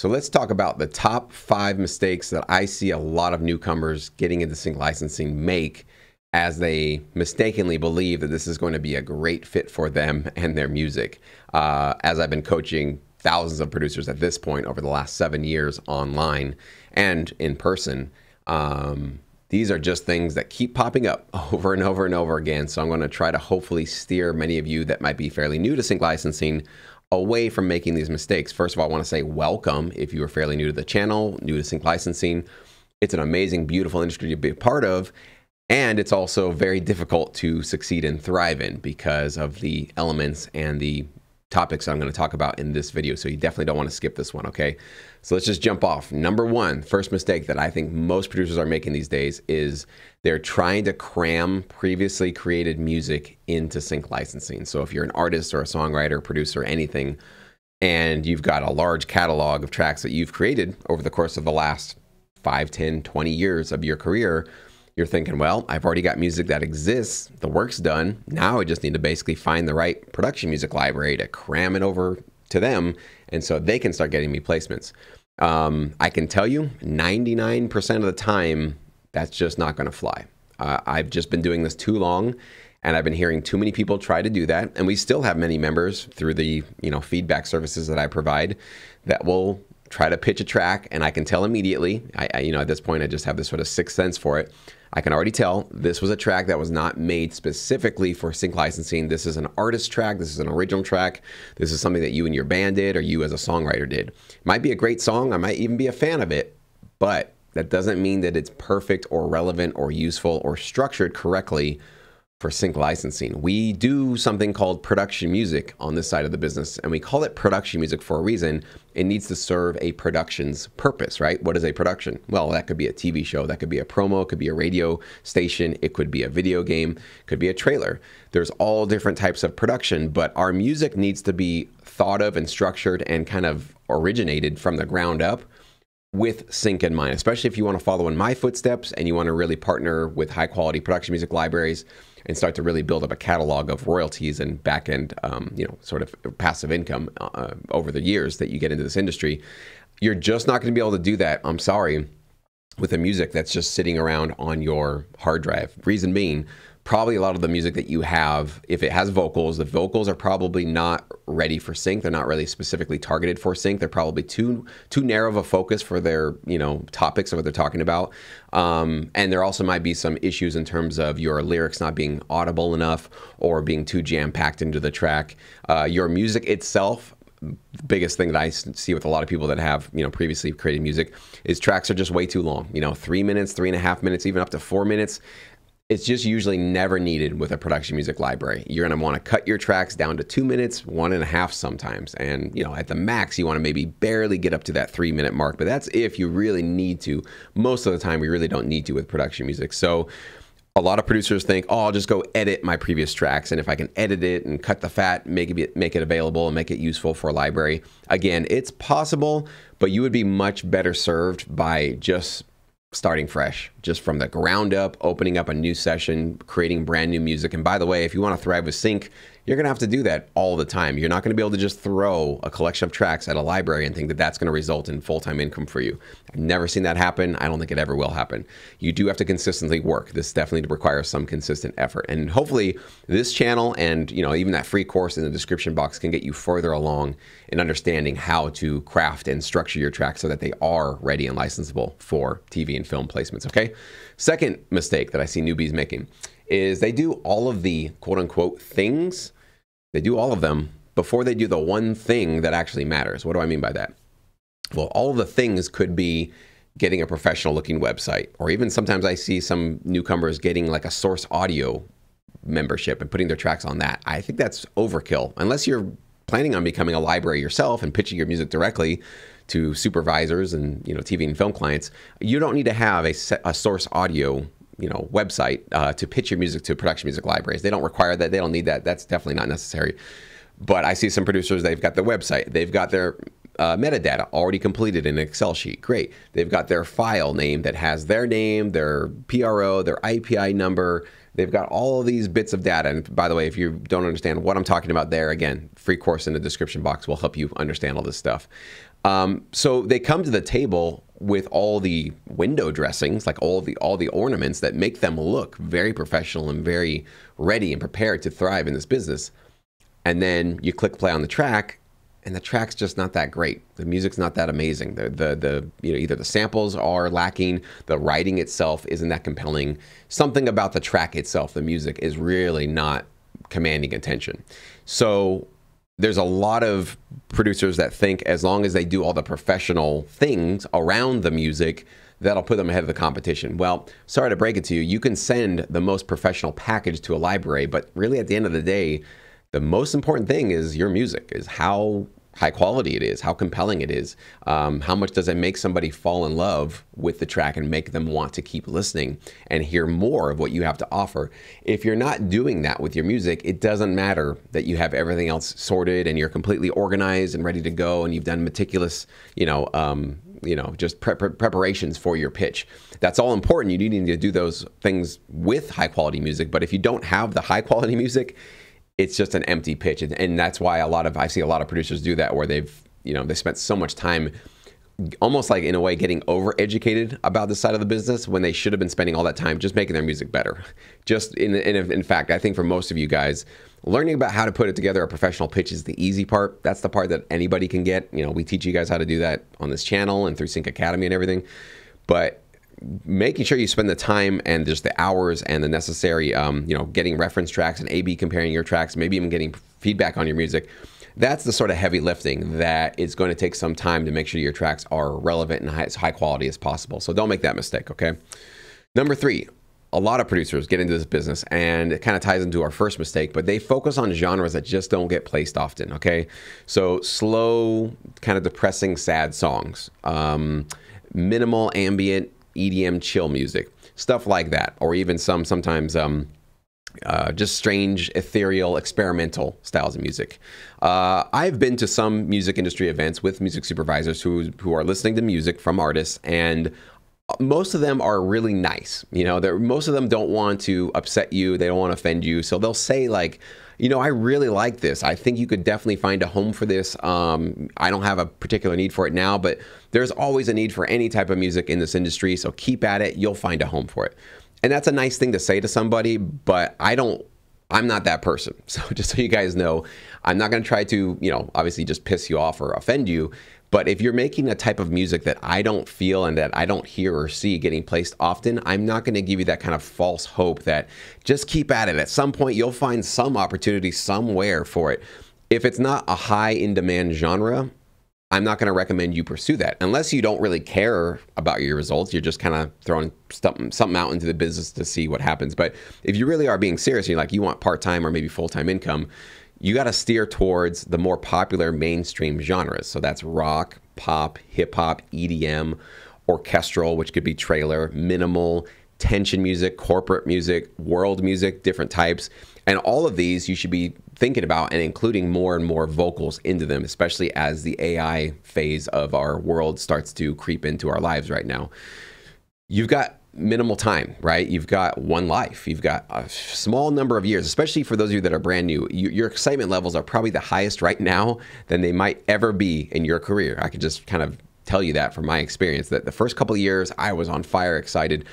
So let's talk about the top 5 mistakes that I see a lot of newcomers getting into sync licensing make as they mistakenly believe that this is going to be a great fit for them and their music. As I've been coaching thousands of producers at this point over the last 7 years online and in person, these are just things that keep popping up over and over and over again. So I'm going to try to hopefully steer many of you that might be fairly new to sync licensing away from making these mistakes. First of all, I want to say welcome if you are fairly new to the channel, new to sync licensing. It's an amazing, beautiful industry to be a part of. And it's also very difficult to succeed and thrive in because of the elements and the topics I'm going to talk about in this video. So you definitely don't want to skip this one, okay? So let's just jump off. Number one, first mistake that I think most producers are making these days is they're trying to cram previously created music into sync licensing. So if you're an artist or a songwriter, producer, anything, and you've got a large catalog of tracks that you've created over the course of the last 5, 10, 20 years of your career, you're thinking, well, I've already got music that exists. The work's done. Now I just need to basically find the right production music library to cram it over to them, and so they can start getting me placements. I can tell you 99% of the time, that's just not going to fly. I've just been doing this too long, and I've been hearing too many people try to do that. And we still have many members through the feedback services that I provide that will try to pitch a track, and I can tell immediately. At this point, I just have this sort of sixth sense for it. I can already tell this was a track that was not made specifically for sync licensing. This is an artist track. This is an original track. This is something that you and your band did, or you as a songwriter did. Might be a great song. I might even be a fan of it, but that doesn't mean that it's perfect or relevant or useful or structured correctly for sync licensing. We do something called production music on this side of the business, and we call it production music for a reason. It needs to serve a production's purpose, right? What is a production? Well, that could be a TV show, that could be a promo, it could be a radio station, it could be a video game, it could be a trailer. There's all different types of production, but our music needs to be thought of and structured and kind of originated from the ground up with sync in mind, especially if you want to follow in my footsteps and you want to really partner with high quality production music libraries and start to really build up a catalog of royalties and back-end, sort of passive income over the years that you get into this industry. You're just not going to be able to do that, I'm sorry, with the music that's just sitting around on your hard drive. Reason being, probably a lot of the music that you have, if it has vocals, the vocals are probably not ready for sync. They're not really specifically targeted for sync. They're probably too narrow of a focus for their topics of what they're talking about. And there also might be some issues in terms of your lyrics not being audible enough or being too jam-packed into the track. Your music itself, the biggest thing that I see with a lot of people that have previously created music is tracks are just way too long. 3 minutes, 3.5 minutes, even up to 4 minutes. It's just usually never needed with a production music library. You're going to want to cut your tracks down to 2 minutes, 1.5 sometimes. And, at the max, you want to maybe barely get up to that 3-minute mark. But that's if you really need to. Most of the time, we really don't need to with production music. So a lot of producers think, I'll just go edit my previous tracks. And if I can edit it and cut the fat, make it available and make it useful for a library. Again, it's possible, but you would be much better served by just starting fresh, just from the ground up, opening up a new session, creating brand new music. And by the way, if you want to thrive with sync, you're going to have to do that all the time. You're not going to be able to just throw a collection of tracks at a library and think that that's going to result in full-time income for you. I've never seen that happen. I don't think it ever will happen. You do have to consistently work. This definitely requires some consistent effort. And hopefully this channel and even that free course in the description box can get you further along in understanding how to craft and structure your tracks so that they are ready and licensable for TV and film placements, okay? Second mistake that I see newbies making is they do all of the quote-unquote things. They do all of them before they do the one thing that actually matters. What do I mean by that? Well, all of the things could be getting a professional-looking website, or even sometimes I see some newcomers getting like a Source Audio membership and putting their tracks on that. I think that's overkill. Unless you're planning on becoming a library yourself and pitching your music directly to supervisors and TV and film clients, you don't need to have a Source Audio website to pitch your music to production music libraries. They don't require that. They don't need that. That's definitely not necessary. But I see some producers, they've got their website. They've got their metadata already completed in an Excel sheet. Great. They've got their file name that has their name, their PRO, their IPI number. They've got all of these bits of data. And by the way, if you don't understand what I'm talking about there, again, free course in the description box will help you understand all this stuff. So they come to the table with all the window dressings, like all the ornaments that make them look very professional and very ready and prepared to thrive in this business. And then you click play on the track, and the track's just not that great. The music's not that amazing. The either the samples are lacking, the writing itself isn't that compelling. Something about the track itself, the music, is really not commanding attention. So there's a lot of producers that think as long as they do all the professional things around the music, that'll put them ahead of the competition. Well, sorry to break it to you, you can send the most professional package to a library, but really at the end of the day, the most important thing is your music, is how high quality it is, how compelling it is, how much does it make somebody fall in love with the track and make them want to keep listening and hear more of what you have to offer. If you're not doing that with your music, it doesn't matter that you have everything else sorted and you're completely organized and ready to go and you've done meticulous, just preparations for your pitch. That's all important. You need to do those things with high quality music. But if you don't have the high quality music, it's just an empty pitch. And that's why I see a lot of producers do that, where they spent so much time almost like in a way getting overeducated about this side of the business when they should have been spending all that time just making their music better. Just in fact, I think for most of you guys, learning about how to put it together a professional pitch is the easy part. That's the part that anybody can get. We teach you guys how to do that on this channel and through Sync Academy and everything. But making sure you spend the time and just the hours and the necessary, getting reference tracks and A/B comparing your tracks, maybe even getting feedback on your music. That's the sort of heavy lifting that is going to take some time to make sure your tracks are relevant and as high quality as possible. So don't make that mistake, okay? Number 3, a lot of producers get into this business, and it kind of ties into our first mistake, but they focus on genres that just don't get placed often, okay? So slow, kind of depressing, sad songs, minimal ambient, EDM chill music, stuff like that, or even sometimes just strange, ethereal, experimental styles of music. I've been to some music industry events with music supervisors who are listening to music from artists, and most of them are really nice. Most of them don't want to upset you. They don't want to offend you. So they'll say like, I really like this. I think you could definitely find a home for this. I don't have a particular need for it now, but there's always a need for any type of music in this industry. So keep at it. You'll find a home for it. And that's a nice thing to say to somebody, but I'm not that person. So just so you guys know, I'm not going to try to, obviously just piss you off or offend you. But if you're making a type of music that I don't feel and that I don't hear or see getting placed often, I'm not going to give you that kind of false hope that just keep at it. At some point, you'll find some opportunity somewhere for it. If it's not a high in demand genre, I'm not going to recommend you pursue that unless you don't really care about your results. You're just kind of throwing something out into the business to see what happens. But if you really are being serious, you want part-time or maybe full-time income, you got to steer towards the more popular mainstream genres. So that's rock, pop, hip hop, EDM, orchestral, which could be trailer, minimal, tension music, corporate music, world music, different types. And all of these you should be thinking about and including more and more vocals into them, especially as the AI phase of our world starts to creep into our lives right now. You've got minimal time, right? You've got one life. You've got a small number of years, especially for those of you that are brand new. Your excitement levels are probably the highest right now than they might ever be in your career. I could just kind of tell you that from my experience, that the first couple of years I was on fire, excited,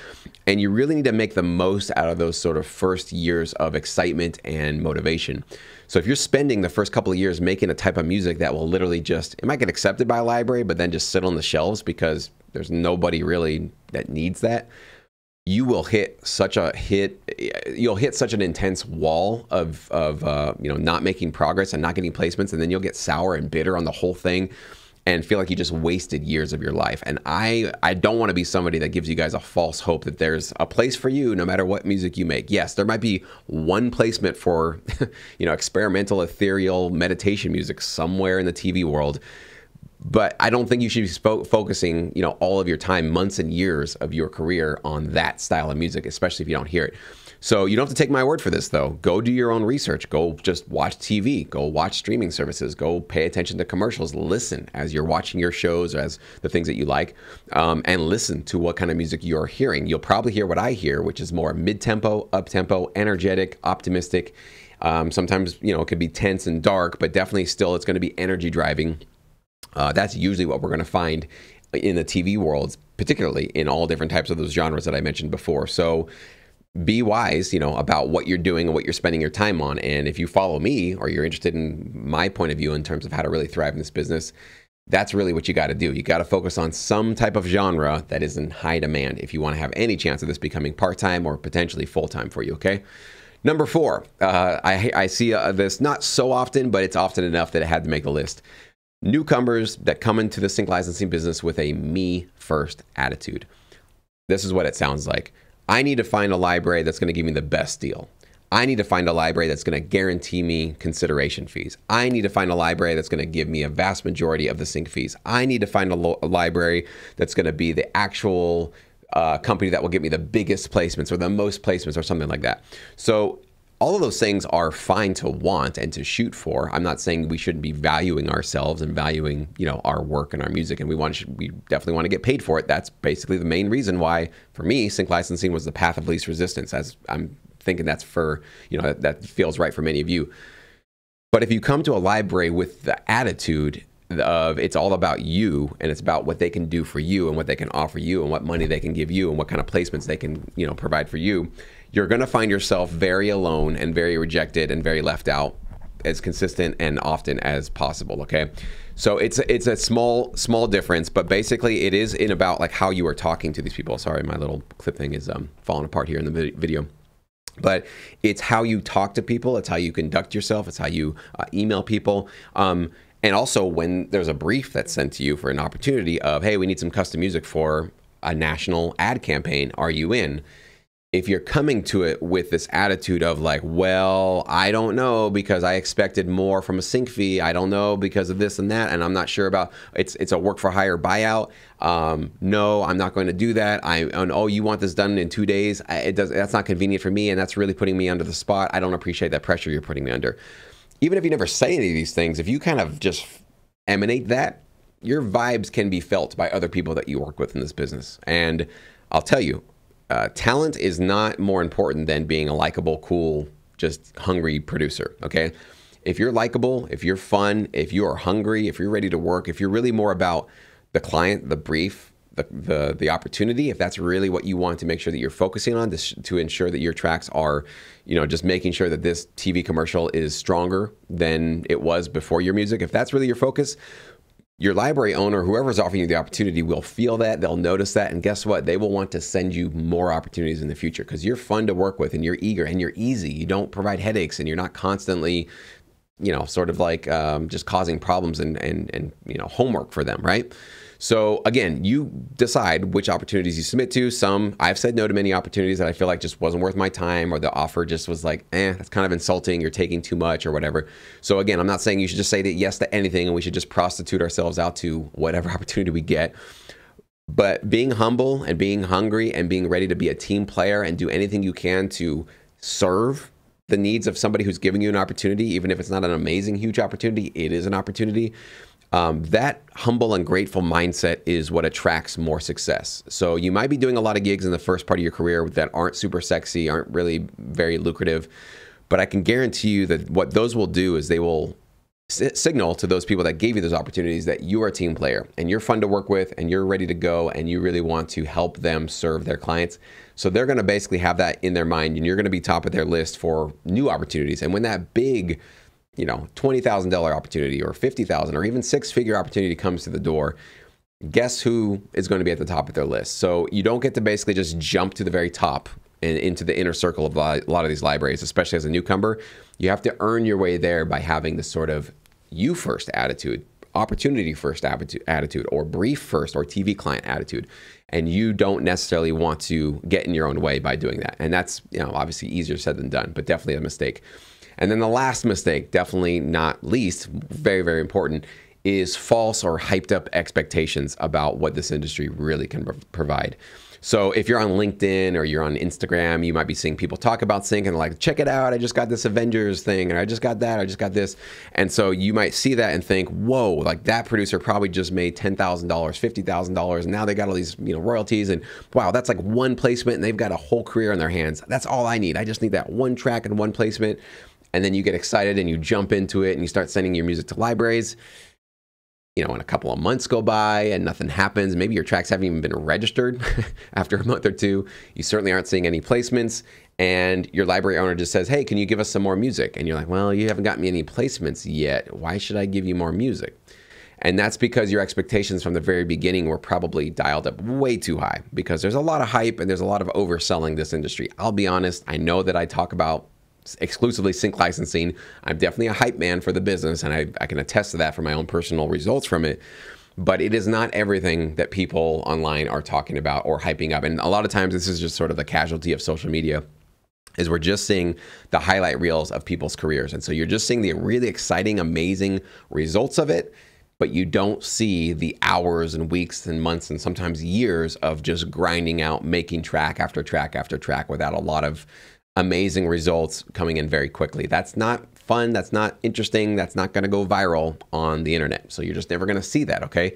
and you really need to make the most out of those sort of first years of excitement and motivation. So if you're spending the first couple of years making a type of music that will literally it might get accepted by a library, but then just sit on the shelves because there's nobody really that needs that, you will hit such an intense wall of not making progress and not getting placements, and then you'll get sour and bitter on the whole thing and feel like you just wasted years of your life. And I don't want to be somebody that gives you guys a false hope that there's a place for you no matter what music you make. Yes, there might be one placement for experimental, ethereal meditation music somewhere in the TV world. But I don't think you should be focusing, all of your time, months and years of your career on that style of music, especially if you don't hear it. So you don't have to take my word for this, though. Go do your own research. Go just watch TV. Go watch streaming services. Go pay attention to commercials. Listen as you're watching your shows, as the things that you like, and listen to what kind of music you're hearing. You'll probably hear what I hear, which is more mid-tempo, up-tempo, energetic, optimistic. Sometimes, it could be tense and dark, but definitely still it's going to be energy driving. That's usually what we're going to find in the TV worlds, particularly in all different types of those genres that I mentioned before. So be wise, about what you're doing and what you're spending your time on. And if you follow me or you're interested in my point of view in terms of how to really thrive in this business, that's really what you got to do. You got to focus on some type of genre that is in high demand if you want to have any chance of this becoming part-time or potentially full-time for you, okay? Number 4, I see this not so often, but it's often enough that it had to make the list. Newcomers that come into the sync licensing business with a me-first attitude. This is what it sounds like. I need to find a library that's going to give me the best deal. I need to find a library that's going to guarantee me consideration fees. I need to find a library that's going to give me a vast majority of the sync fees. I need to find a library that's going to be the actual company that will give me the biggest placements or the most placements or something like that. So all of those things are fine to want and to shoot for. I'm not saying we shouldn't be valuing ourselves and valuing, our work and our music, and we definitely want to get paid for it. That's basically the main reason why, for me, sync licensing was the path of least resistance, as I'm thinking that's for, that feels right for many of you. But if you come to a library with the attitude of it's all about you and it's about what they can do for you and what they can offer you and what money they can give you and what kind of placements they can, provide for you, you're going to find yourself very alone and very rejected and very left out as consistent and often as possible, okay? So it's a small difference, but basically it is in about like how you are talking to these people. Sorry, my little clip thing is falling apart here in the video. But it's how you talk to people, it's how you conduct yourself, it's how you email people. And also when there's a brief that's sent to you for an opportunity of, hey, we need some custom music for a national ad campaign, are you in? If you're coming to it with this attitude of like, well, I don't know because I expected more from a sync fee. I don't know because of this and that, and I'm not sure about it's a work for hire buyout. No, I'm not going to do that. Oh, you want this done in 2 days? That's not convenient for me, and that's really putting me under the spot. I don't appreciate that pressure you're putting me under. Even if you never say any of these things, if you kind of just emanate that, your vibes can be felt by other people that you work with in this business. And I'll tell you, talent is not more important than being a likable, cool, just hungry producer, okay? If you're likable, if you're fun, if you are hungry, if you're ready to work, if you're really more about the client, the brief, the opportunity, if that's really what you want to make sure that you're focusing on to ensure that your tracks are, just making sure that this TV commercial is stronger than it was before your music, if that's really your focus, your library owner, whoever's offering you the opportunity, will feel that, they'll notice that, and guess what? They will want to send you more opportunities in the future because you're fun to work with and you're eager and you're easy. You don't provide headaches and you're not constantly, sort of like just causing problems and homework for them, right? So again, you decide which opportunities you submit to. Some, I've said no to many opportunities that I feel like just wasn't worth my time, or the offer just was like, that's kind of insulting, you're taking too much or whatever. So again, I'm not saying you should just say that yes to anything and we should just prostitute ourselves out to whatever opportunity we get. But being humble and being hungry and being ready to be a team player and do anything you can to serve the needs of somebody who's giving you an opportunity, even if it's not an amazing, huge opportunity, it is an opportunity. That humble and grateful mindset is what attracts more success. So you might be doing a lot of gigs in the first part of your career that aren't super sexy, aren't really very lucrative, but I can guarantee you that what those will do is they will signal to those people that gave you those opportunities that you are a team player and you're fun to work with and you're ready to go and you really want to help them serve their clients. So they're going to basically have that in their mind and you're going to be top of their list for new opportunities. And when that big, $20,000 opportunity or $50,000 or even six-figure opportunity comes to the door, guess who is going to be at the top of their list? So you don't get to basically just jump to the very top and into the inner circle of a lot of these libraries, especially as a newcomer. You have to earn your way there by having this sort of you first attitude, opportunity first attitude, or brief first or TV client attitude. And you don't necessarily want to get in your own way by doing that. And that's, obviously easier said than done, but definitely a mistake. And then the last mistake, definitely not least, very, very important, is false or hyped up expectations about what this industry really can provide. So if you're on LinkedIn or you're on Instagram, you might be seeing people talk about sync and like, check it out, I just got this Avengers thing, and I just got that, I just got this. And so you might see that and think, whoa, like that producer probably just made $10,000, $50,000, and now they got all these royalties, and wow, that's like one placement and they've got a whole career on their hands. That's all I need. I just need that one track and one placement. And then you get excited and you jump into it and you start sending your music to libraries. and a couple of months go by and nothing happens. Maybe your tracks haven't even been registered after a month or two. You certainly aren't seeing any placements. And your library owner just says, hey, can you give us some more music? And you're like, well, you haven't got me any placements yet. Why should I give you more music? And that's because your expectations from the very beginning were probably dialed up way too high, because there's a lot of hype and there's a lot of overselling this industry. I'll be honest, I know that I talk about exclusively sync licensing. I'm definitely a hype man for the business, and I can attest to that from my own personal results from it. But it is not everything that people online are talking about or hyping up. And a lot of times this is just sort of the casualty of social media, is we're just seeing the highlight reels of people's careers. And so you're just seeing the really exciting, amazing results of it, but you don't see the hours and weeks and months and sometimes years of just grinding out, making track after track after track without a lot of amazing results coming in very quickly. That's not fun. That's not interesting. That's not going to go viral on the internet. So you're just never going to see that, okay?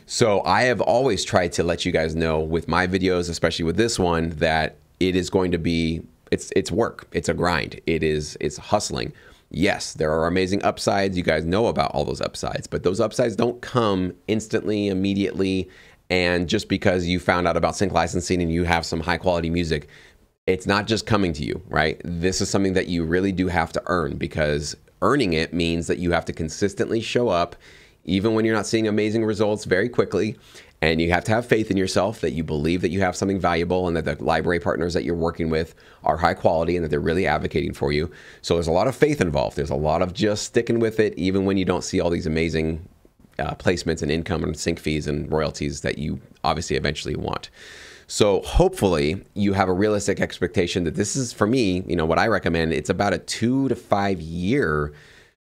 So I have always tried to let you guys know with my videos, especially with this one, that it is going to be, it's work. It's a grind. It's hustling. Yes, there are amazing upsides. You guys know about all those upsides, but those upsides don't come instantly, immediately. And just because you found out about sync licensing and you have some high quality music, it's not just coming to you, right? This is something that you really do have to earn, because earning it means that you have to consistently show up, even when you're not seeing amazing results very quickly. And you have to have faith in yourself, that you believe that you have something valuable and that the library partners that you're working with are high quality and that they're really advocating for you. So there's a lot of faith involved. There's a lot of just sticking with it, even when you don't see all these amazing placements and income and sync fees and royalties that you obviously eventually want. So hopefully you have a realistic expectation that this is, for me, what I recommend, it's about a 2 to 5 year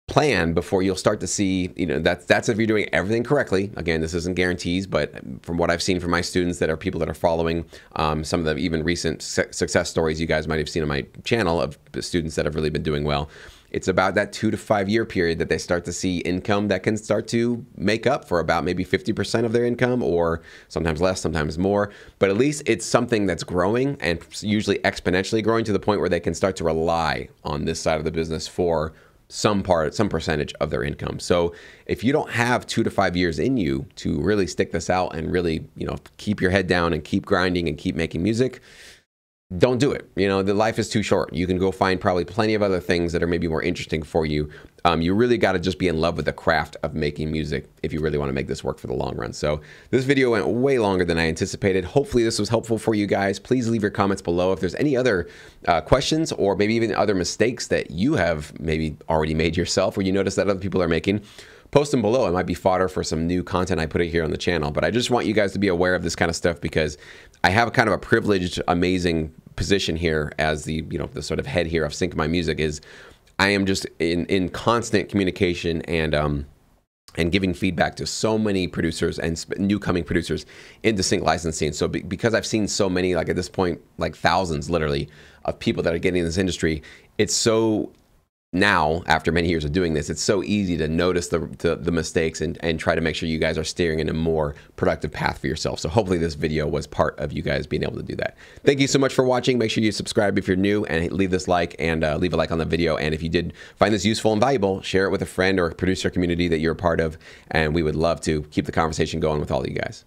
plan before you'll start to see, that's if you're doing everything correctly. Again, this isn't guarantees, but from what I've seen from my students that are people that are following some of the even recent success stories you guys might have seen on my channel of students that have really been doing well, it's about that 2 to 5 year period that they start to see income that can start to make up for about maybe 50% of their income, or sometimes less, sometimes more. But at least it's something that's growing, and usually exponentially growing, to the point where they can start to rely on this side of the business for some percentage of their income. So if you don't have 2 to 5 years in you to really stick this out and really, keep your head down and keep grinding and keep making music, don't do it. The life is too short. You can go find probably plenty of other things that are maybe more interesting for you. You really got to just be in love with the craft of making music if you really want to make this work for the long run. So this video went way longer than I anticipated. Hopefully this was helpful for you guys. Please leave your comments below if there's any other questions, or maybe even other mistakes that you have maybe already made yourself, or you notice that other people are making. Post them below. It might be fodder for some new content I put here on the channel. But I just want you guys to be aware of this kind of stuff, because I have kind of a privileged, amazing position here as the the sort of head here of Sync My Music. Is I am just in constant communication and giving feedback to so many producers and new coming producers into sync licensing. So because I've seen so many, like at this point, like thousands literally of people that are getting in this industry, it's so, now after many years of doing this, it's so easy to notice the mistakes and try to make sure you guys are steering in a more productive path for yourself. So hopefully this video was part of you guys being able to do that. Thank you so much for watching. Make sure you subscribe if you're new, and leave this like, and leave a like on the video. And if you did find this useful and valuable, share it with a friend or a producer community that you're a part of, and we would love to keep the conversation going with all of you guys.